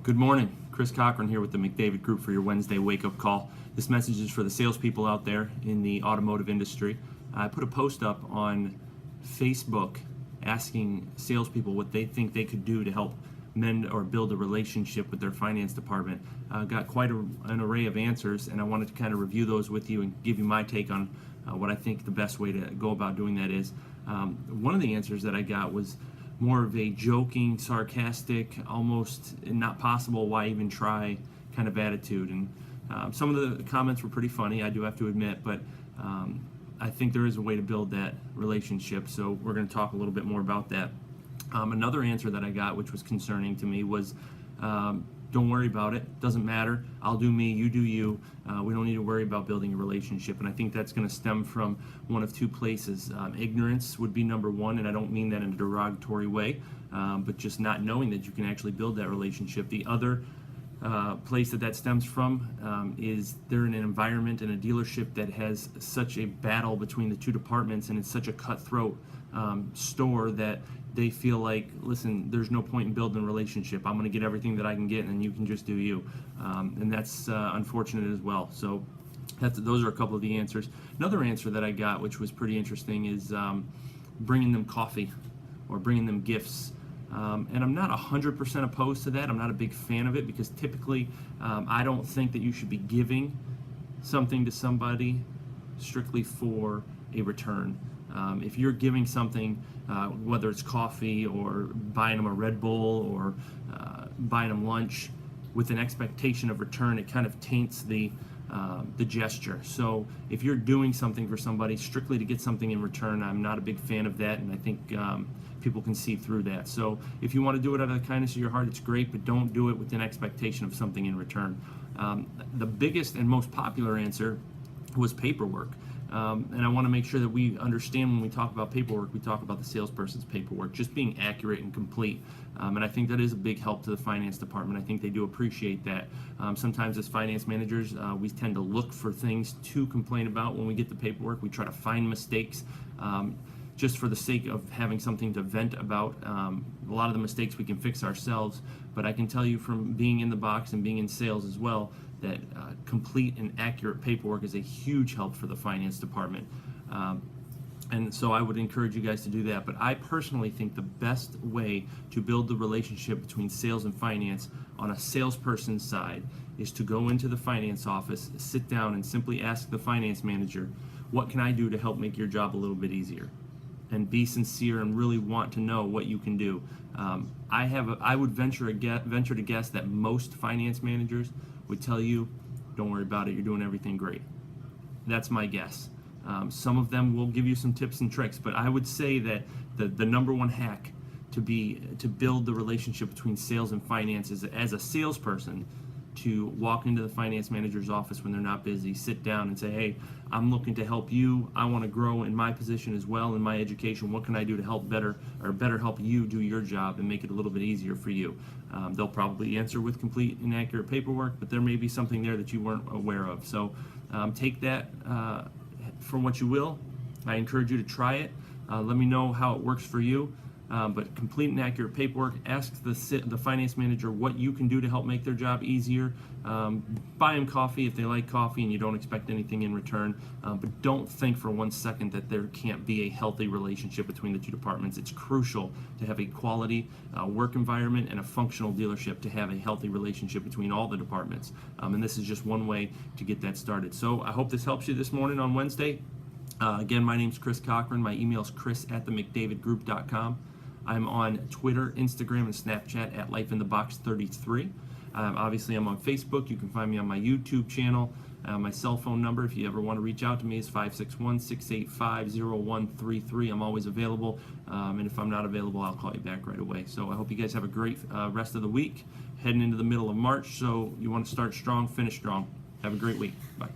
Good morning. Chris Cochran here with the McDavid Group for your Wednesday wake-up call. This message is for the salespeople out there in the automotive industry. I put a post up on Facebook asking salespeople what they think they could do to help mend or build a relationship with their finance department. Got quite an array of answers, and I wanted to kind of review those with you and give you my take on what I think the best way to go about doing that is. One of the answers that I got was more of a joking, sarcastic, almost not possible, why even try kind of attitude. And some of the comments were pretty funny, I do have to admit, but I think there is a way to build that relationship, so we're going to talk a little bit more about that. Another answer that I got, which was concerning to me, was don't worry about it, doesn't matter, I'll do me, you do you, we don't need to worry about building a relationship. And I think that's going to stem from one of two places. Ignorance would be number one, and I don't mean that in a derogatory way, but just not knowing that you can actually build that relationship. The other place that stems from is they're in an environment and a dealership that has such a battle between the two departments, and it's such a cutthroat store that they feel like, listen, there's no point in building a relationship. I'm going to get everything that I can get, and you can just do you. And that's unfortunate as well. So those are a couple of the answers. Another answer that I got, which was pretty interesting, is bringing them coffee or bringing them gifts. And I'm not 100% opposed to that. I'm not a big fan of it because typically I don't think that you should be giving something to somebody strictly for a return. If you're giving something, whether it's coffee or buying them a Red Bull or buying them lunch with an expectation of return, it kind of taints the gesture. So if you're doing something for somebody strictly to get something in return, I'm not a big fan of that, and I think people can see through that. So if you want to do it out of the kindness of your heart, it's great, but don't do it with an expectation of something in return. The biggest and most popular answer was paperwork. And I want to make sure that we understand when we talk about paperwork, we talk about the salesperson's paperwork, just being accurate and complete. And I think that is a big help to the finance department. I think they do appreciate that. Sometimes as finance managers, we tend to look for things to complain about when we get the paperwork. We try to find mistakes just for the sake of having something to vent about. A lot of the mistakes we can fix ourselves, but I can tell you from being in the box and being in sales as well, that complete and accurate paperwork is a huge help for the finance department. And so I would encourage you guys to do that. But I personally think the best way to build the relationship between sales and finance on a salesperson's side is to go into the finance office, sit down, and simply ask the finance manager, what can I do to help make your job a little bit easier? And be sincere and really want to know what you can do. I would venture to guess that most finance managers would tell you, don't worry about it, you're doing everything great. That's my guess. Some of them will give you some tips and tricks, but I would say that the number one hack to build the relationship between sales and finance is, as a salesperson, to walk into the finance manager's office when they're not busy, sit down and say, hey, I'm looking to help you. I want to grow in my position as well, in my education. What can I do to help better help you do your job and make it a little bit easier for you? They'll probably answer with complete and accurate paperwork, but there may be something there that you weren't aware of. So take that for what you will. I encourage you to try it. Let me know how it works for you. But complete and accurate paperwork. Ask the finance manager what you can do to help make their job easier. Buy them coffee if they like coffee and you don't expect anything in return. But don't think for 1 second that there can't be a healthy relationship between the two departments. It's crucial to have a quality work environment and a functional dealership to have a healthy relationship between all the departments. And this is just one way to get that started. So I hope this helps you this morning on Wednesday. Again, my name's Chris Cochran. My email is chris@themcdavidgroup.com. I'm on Twitter, Instagram, and Snapchat at LifeInTheBox33. Obviously, I'm on Facebook. You can find me on my YouTube channel. My cell phone number, if you ever want to reach out to me, is 561-685-0133. I'm always available, and if I'm not available, I'll call you back right away. So I hope you guys have a great rest of the week, heading into the middle of March. So you want to start strong, finish strong. Have a great week. Bye.